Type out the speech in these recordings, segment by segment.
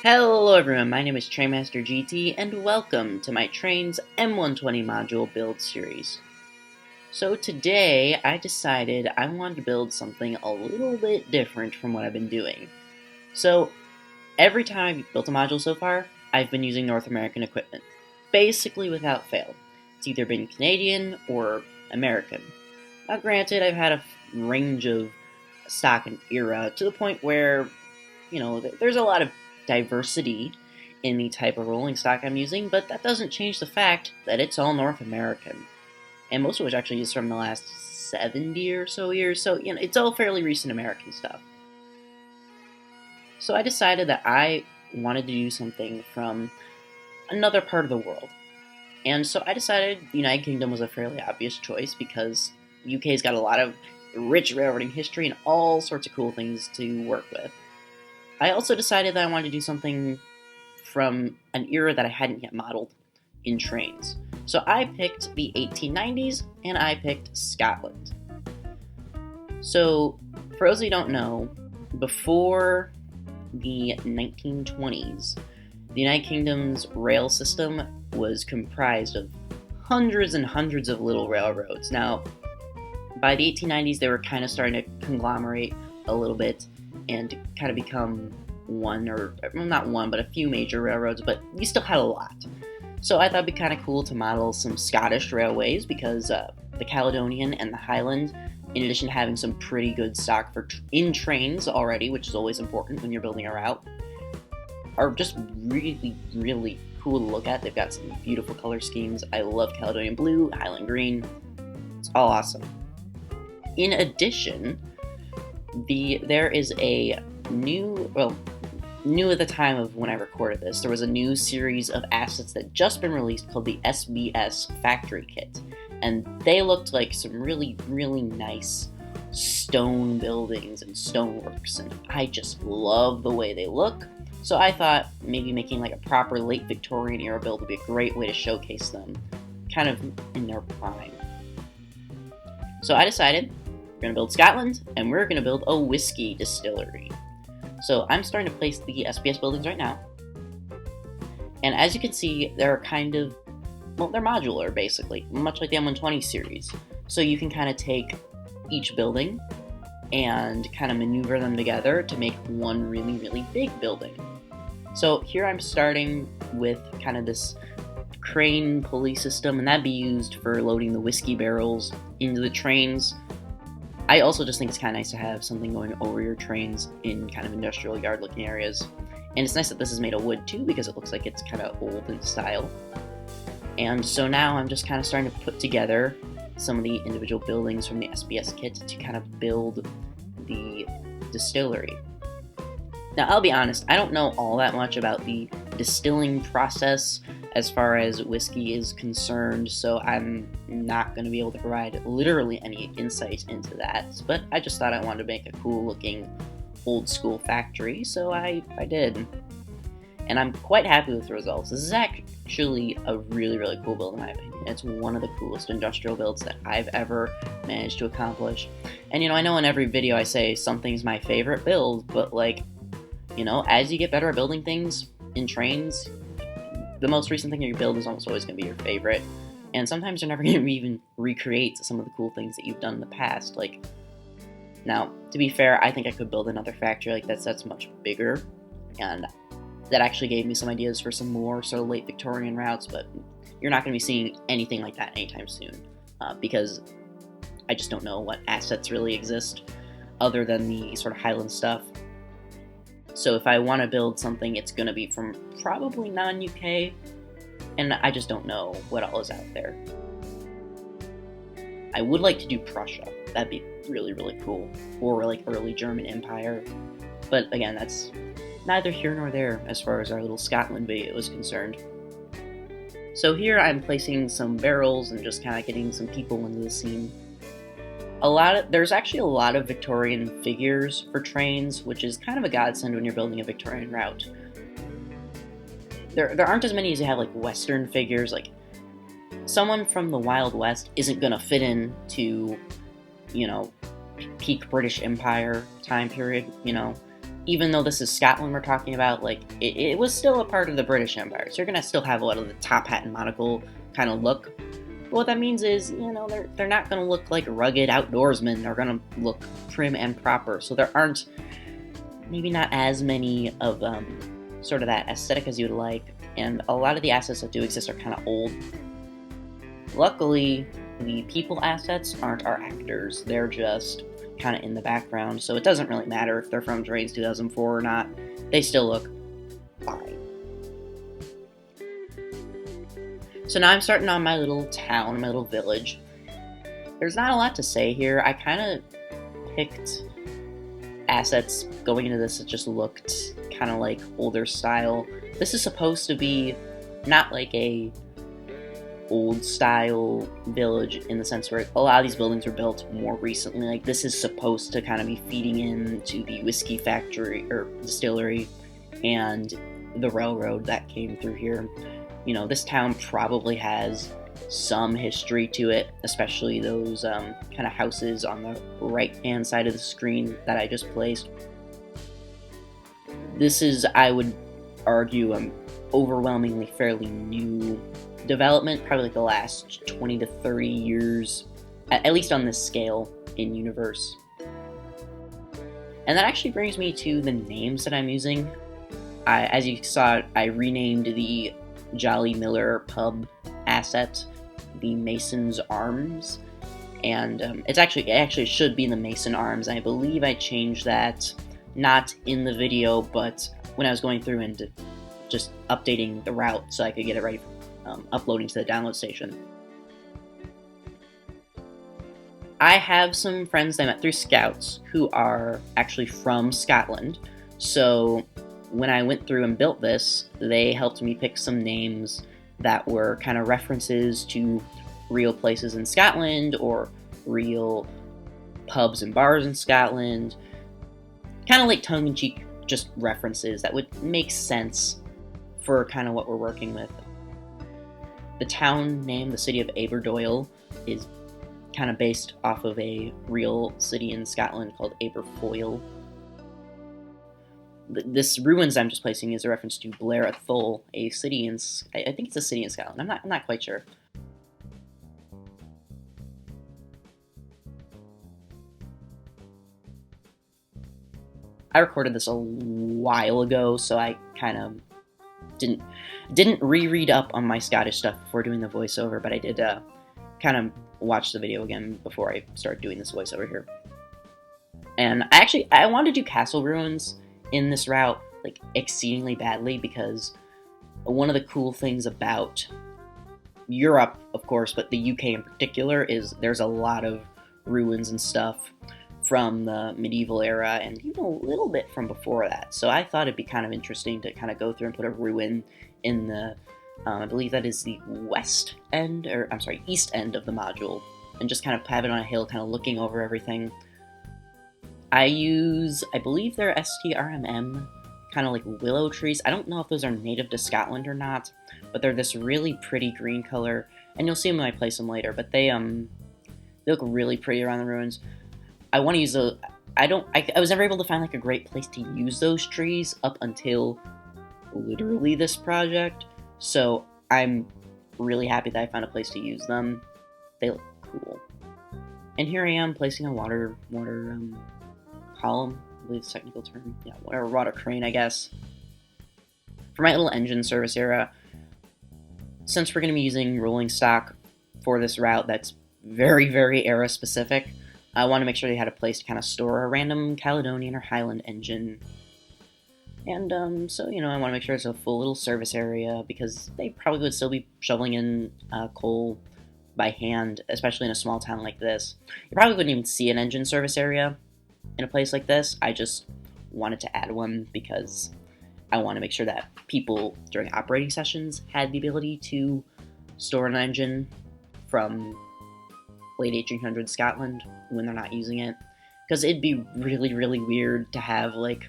Hello everyone, my name is Trainmaster GT, and welcome to my Trainz M120 module build series. So today, I decided I wanted to build something a little bit different from what I've been doing. So, every time I've built a module so far, I've been using North American equipment. Basically without fail. It's either been Canadian or American. Now granted, I've had a range of stock and era to the point where, there's a lot of diversity in the type of rolling stock I'm using, but that doesn't change the fact that it's all North American. And most of which actually is from the last 70 or so years, so it's all fairly recent American stuff. So I decided that I wanted to do something from another part of the world. And so I decided the United Kingdom was a fairly obvious choice because UK's got a lot of rich railroading history and all sorts of cool things to work with. I also decided that I wanted to do something from an era that I hadn't yet modeled in trains. So I picked the 1890s, and I picked Scotland. So, for those of you who don't know, before the 1920s, the United Kingdom's rail system was comprised of hundreds and hundreds of little railroads. Now, by the 1890s, they were kind of starting to conglomerate a little bit and kind of become not one, but a few major railroads, but you still had a lot. So I thought it'd be kind of cool to model some Scottish railways because the Caledonian and the Highland, in addition to having some pretty good stock in trains already, which is always important when you're building a route, are just really, really cool to look at. They've got some beautiful color schemes. I love Caledonian blue, Highland green. It's all awesome. In addition, there is a new at the time of when I recorded this, there was a new series of assets that just been released called the Sbs Factory Kit. And they looked like some really, really nice stone buildings and stoneworks, and I just love the way they look. So I thought maybe making like a proper late Victorian era build would be a great way to showcase them, kind of in their prime. So I decided we're going to build Scotland, and we're going to build a whiskey distillery. So I'm starting to place the SBS buildings right now. And as you can see, they're they're modular, basically, much like the M120 series. So you can kind of take each building and kind of maneuver them together to make one really, really big building. So here I'm starting with kind of this crane pulley system, and that'd be used for loading the whiskey barrels into the trains. I also just think it's kind of nice to have something going over your trains in kind of industrial yard looking areas. And it's nice that this is made of wood too, because it looks like it's kind of old in style. And so now I'm just kind of starting to put together some of the individual buildings from the SBS kit to kind of build the distillery. Now, I'll be honest, I don't know all that much about the distilling process as far as whiskey is concerned, so I'm not going to be able to provide literally any insight into that, but I just thought I wanted to make a cool looking old school factory, so I did. And I'm quite happy with the results. This is actually a really, really cool build in my opinion. It's one of the coolest industrial builds that I've ever managed to accomplish. And I know in every video I say something's my favorite build, but as you get better at building things in trains, the most recent thing you build is almost always going to be your favorite. And sometimes you're never going to even recreate some of the cool things that you've done in the past. Now, to be fair, I think I could build another factory like that's much bigger. And that actually gave me some ideas for some more sort of late Victorian routes, but you're not going to be seeing anything like that anytime soon. Because I just don't know what assets really exist other than the sort of Highland stuff. So if I want to build something, it's going to be from probably non-UK, and I just don't know what all is out there. I would like to do Prussia. That'd be really, really cool. Or early German Empire. But again, that's neither here nor there as far as our little Scotland video is concerned. So here I'm placing some barrels and just kind of getting some people into the scene. There's actually a lot of Victorian figures for trains, which is kind of a godsend when you're building a Victorian route. There aren't as many as you have Western figures. Someone from the Wild West isn't gonna fit into, peak British Empire time period. even though this is Scotland we're talking about, like, it was still a part of the British Empire, so you're gonna still have a lot of the top hat and monocle kind of look. But what that means is, you know, they're not gonna look like rugged outdoorsmen. They're gonna look prim and proper. So there aren't, maybe not as many of sort of that aesthetic as you would like, and a lot of the assets that do exist are kind of old. Luckily, the people assets aren't our actors. They're just kind of in the background, so it doesn't really matter if they're from Trainz 2004 or not. They still look fine. So now I'm starting on my little town, my little village. There's not a lot to say here. I kind of picked assets going into this that just looked kind of like older style. This is supposed to be not like a old style village in the sense where a lot of these buildings were built more recently. Like, this is supposed to kind of be feeding into the whiskey factory or distillery and the railroad that came through here. You know, this town probably has some history to it, especially those kind of houses on the right hand side of the screen that I just placed. This is, I would argue, overwhelmingly fairly new development, probably like the last 20 to 30 years, at least on this scale in universe. And that actually brings me to the names that I'm using. As you saw, I renamed the Jolly Miller pub asset the Mason's Arms, and it actually should be the Mason Arms. I believe I changed that not in the video, but when I was going through and just updating the route so I could get it ready for uploading to the download station. I have some friends I met through Scouts who are actually from Scotland, so when I went through and built this, they helped me pick some names that were kind of references to real places in Scotland or real pubs and bars in Scotland, kind of like tongue-in-cheek just references that would make sense for kind of what we're working with. The town name, the city of Aberdoyle, is kind of based off of a real city in Scotland called Aberfoyle. This ruins I'm just placing is a reference to Blair Atholl, a city in, I think it's a city in Scotland. I'm not quite sure. I recorded this a while ago, so I kind of didn't reread up on my Scottish stuff before doing the voiceover, but I did kind of watch the video again before I started doing this voiceover here. And I wanted to do castle ruins in this route, like, exceedingly badly, because one of the cool things about Europe, of course, but the UK in particular, is there's a lot of ruins and stuff from the medieval era, and even a little bit from before that. So I thought it'd be kind of interesting to kind of go through and put a ruin in the, I believe that is the east end of the module, and just kind of have it on a hill, kind of looking over everything. I believe they're STRMM, kind of like willow trees. I don't know if those are native to Scotland or not, but they're this really pretty green color, and you'll see them when I place them later, but they look really pretty around the ruins. I want to use those. I was never able to find like a great place to use those trees up until literally this project, so I'm really happy that I found a place to use them. They look cool. And here I am placing a water column, I believe it's the technical term. Yeah, whatever, water crane, I guess. For my little engine service area, since we're going to be using rolling stock for this route that's very, very era specific, I want to make sure they had a place to kind of store a random Caledonian or Highland engine. And so, you know, I want to make sure it's a full little service area, because they probably would still be shoveling in coal by hand, especially in a small town like this. You probably wouldn't even see an engine service area in a place like this. I just wanted to add one because I want to make sure that people during operating sessions had the ability to store an engine from late 1800s Scotland when they're not using it, because it'd be really, really weird to have like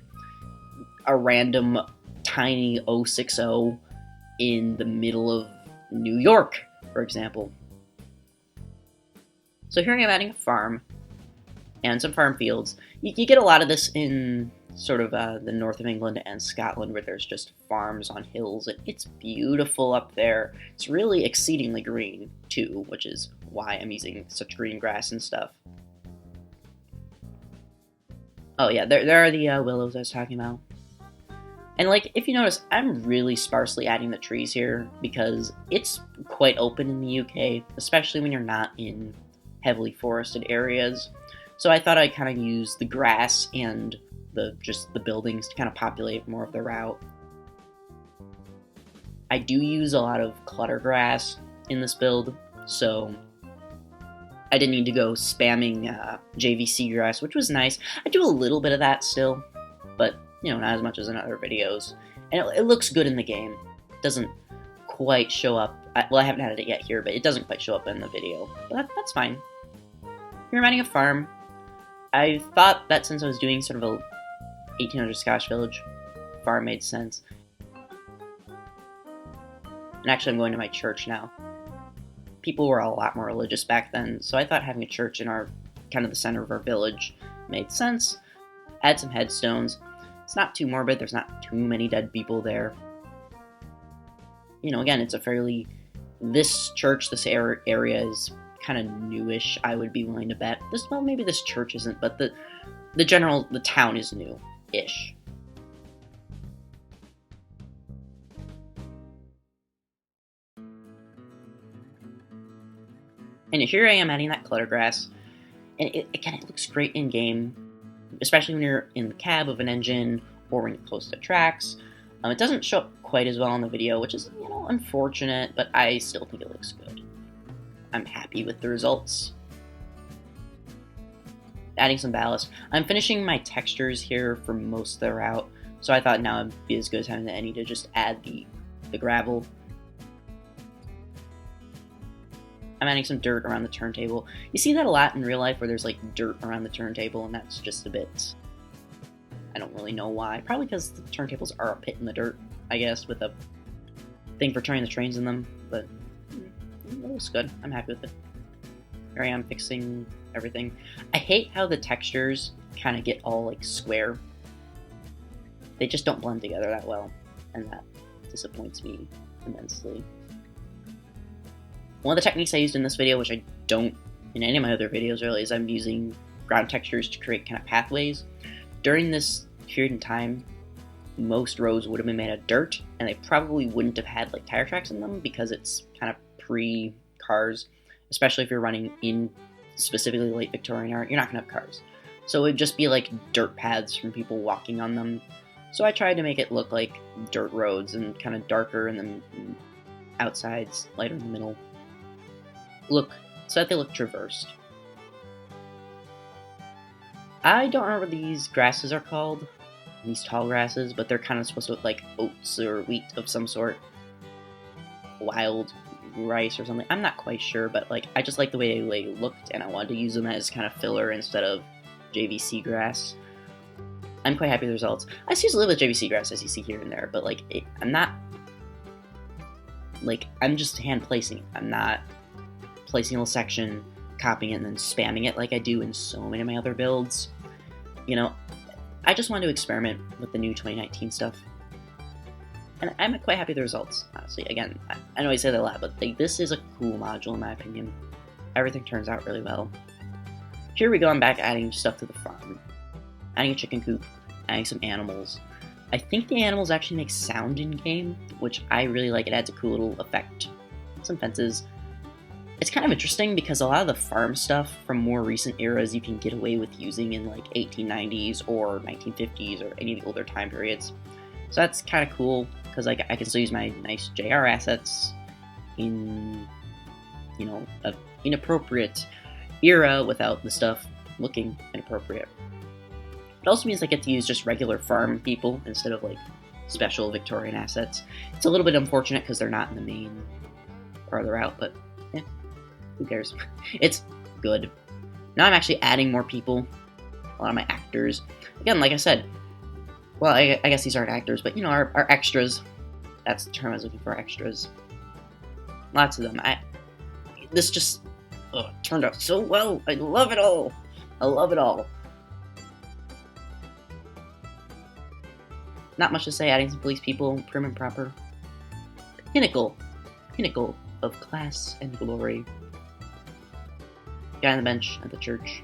a random tiny 060 in the middle of New York, for example. So here I am adding a farm and some farm fields. You get a lot of this in sort of the north of England and Scotland, where there's just farms on hills. It's beautiful up there. It's really exceedingly green too, which is why I'm using such green grass and stuff. Oh yeah, there are the willows I was talking about. And like, if you notice, I'm really sparsely adding the trees here because it's quite open in the UK, especially when you're not in heavily forested areas. So I thought I'd kind of use the grass and just the buildings to kind of populate more of the route. I do use a lot of clutter grass in this build, so I didn't need to go spamming JVC grass, which was nice. I do a little bit of that still, but not as much as in other videos. And it looks good in the game. It doesn't quite show up. Well, I haven't added it yet here, but it doesn't quite show up in the video. But that's fine. You're running a farm. I thought that since I was doing sort of a 1800s Scottish village, farm made sense. And actually, I'm going to my church now. People were a lot more religious back then, so I thought having a church in our kind of the center of our village made sense. Add some headstones. It's not too morbid, there's not too many dead people there. Again, it's a fairly... This church, this area is kind of newish, I would be willing to bet. Well, maybe this church isn't, but the town is new-ish. And here I am adding that clutter grass, and again, it looks great in-game, especially when you're in the cab of an engine or when you're close to tracks. It doesn't show up quite as well in the video, which is, unfortunate, but I still think it looks good. I'm happy with the results. Adding some ballast. I'm finishing my textures here for most of the route, so I thought now it'd be as good as having any to just add the gravel. I'm adding some dirt around the turntable. You see that a lot in real life where there's like dirt around the turntable, and that's just a bit... I don't really know why. Probably because the turntables are a pit in the dirt, I guess, with a thing for turning the trains in them, but it looks good. I'm happy with it. Here I am fixing everything. I hate how the textures kind of get all like square. They just don't blend together that well, and that disappoints me immensely. One of the techniques I used in this video, which I don't in any of my other videos really, is I'm using ground textures to create kind of pathways. During this period in time, most roads would have been made of dirt, and they probably wouldn't have had like tire tracks in them because it's kind of pre-cars, especially if you're running in specifically late Victorian Era, you're not going to have cars. So it would just be like dirt paths from people walking on them. So I tried to make it look like dirt roads and kind of darker and then outsides, lighter in the middle. So that they look traversed. I don't remember what these grasses are called, these tall grasses, but they're kind of supposed to look like oats or wheat of some sort. Wild rice or something. I'm not quite sure, but like I just like the way they looked, and I wanted to use them as kind of filler instead of JVC grass. I'm quite happy with the results. I just use a little bit of JVC grass as you see here and there, but like I'm not... Like, I'm just hand placing it. I'm not placing a little section, copying it, and then spamming it like I do in so many of my other builds. I just wanted to experiment with the new 2019 stuff. And I'm quite happy with the results, honestly. Again, I know I say that a lot, but this is a cool module in my opinion. Everything turns out really well. Here we go, I'm back adding stuff to the farm. Adding a chicken coop, adding some animals. I think the animals actually make sound in-game, which I really like. It adds a cool little effect. Some fences. It's kind of interesting because a lot of the farm stuff from more recent eras you can get away with using in like 1890s or 1950s or any of the older time periods. So that's kind of cool because like I can still use my nice JR assets in, an inappropriate era without the stuff looking inappropriate. It also means I get to use just regular farm people instead of like special Victorian assets. It's a little bit unfortunate because they're not in the main part of the route, but yeah, who cares? It's good. Now I'm actually adding more people. A lot of my actors. Again, like I said, well, I guess these aren't actors, but our extras. That's the term I was looking for, extras. Lots of them. This just turned out so well. I love it all. I love it all. not much to say, adding some police people, prim and proper. Pinnacle of class and glory. Guy on the bench at the church.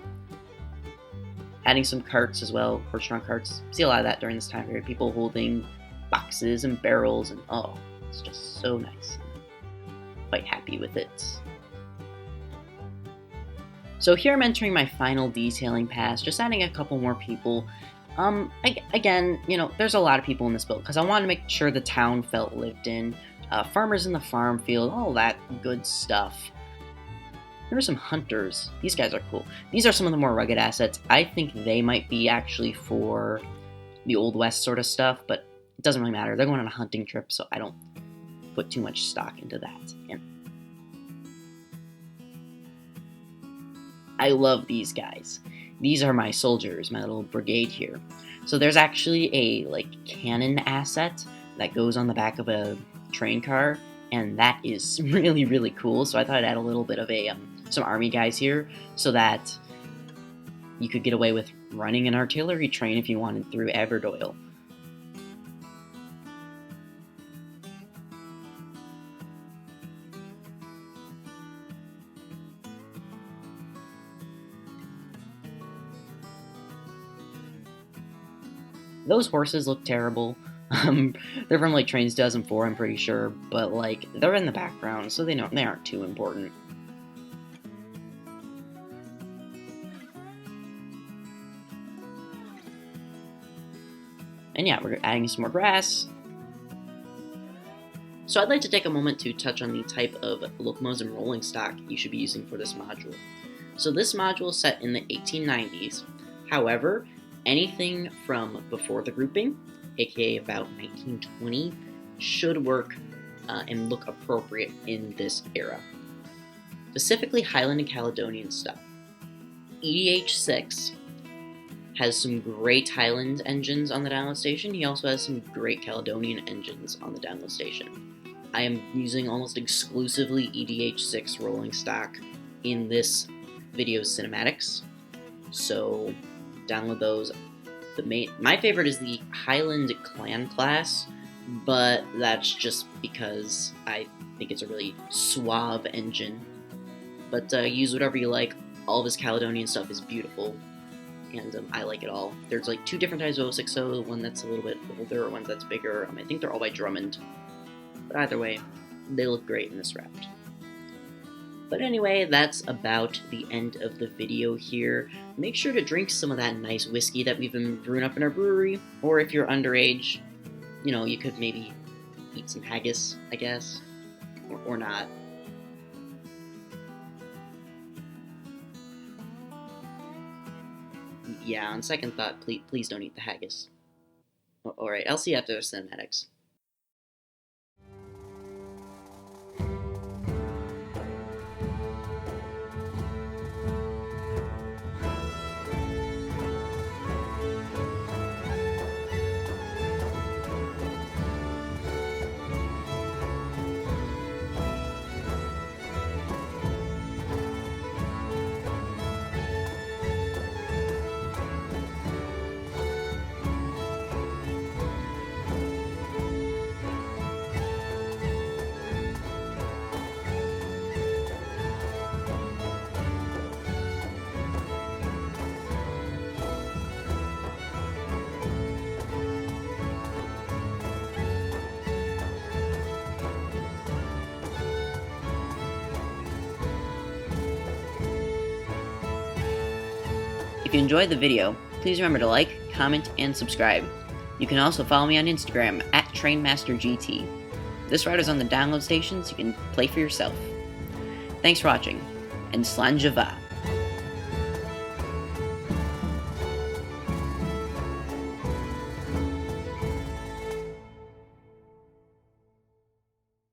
Adding some carts as well, horse-drawn carts. See a lot of that during this time period. People holding boxes and barrels, and oh, it's just so nice. Quite happy with it. So here I'm entering my final detailing pass, just adding a couple more people. Again, you know, there's a lot of people in this build, because I want to make sure the town felt lived in. Farmers in the farm field, all that good stuff. There are some hunters. These guys are cool. These are some of the more rugged assets. I think they might be actually for the Old West sort of stuff, but it doesn't really matter. They're going on a hunting trip, so I don't put too much stock into that. And I love these guys. These are my soldiers, my little brigade here. So there's actually a cannon asset that goes on the back of a train car, and that is really, really cool. So I thought I'd add a little bit of some army guys here so that you could get away with running an artillery train if you wanted through Aberdoyle. Those horses look terrible. They're from Trainz 2004, I'm pretty sure, but they're in the background, so they aren't too important. And yeah, we're adding some more grass. So I'd like to take a moment to touch on the type of locomotives and rolling stock you should be using for this module. So this module is set in the 1890s. However, anything from before the grouping, aka about 1920, should work and look appropriate in this era. Specifically Highland and Caledonian stuff. EDH6 has some great Highland engines on the download station. He also has some great Caledonian engines on the download station. I am using almost exclusively EDH6 rolling stock in this video's cinematics, so download those. My favorite is the Highland Clan class, but that's just because I think it's a really suave engine. But use whatever you like. All of his Caledonian stuff is beautiful, and I like it all. There's two different types of 060, one that's a little bit older, one that's bigger. I think they're all by Drummond, but either way, they look great in this route. But anyway, that's about the end of the video here. Make sure to drink some of that nice whiskey that we've been brewing up in our brewery, or if you're underage, you could maybe eat some haggis, I guess, or not. Yeah, on second thought, please don't eat the haggis. Alright, I'll see you after the cinematics. If you enjoyed the video, please remember to like, comment, and subscribe. You can also follow me on Instagram at TrainMasterGT. This route is on the download station, so you can play for yourself. Thanks for watching, and Slàinte.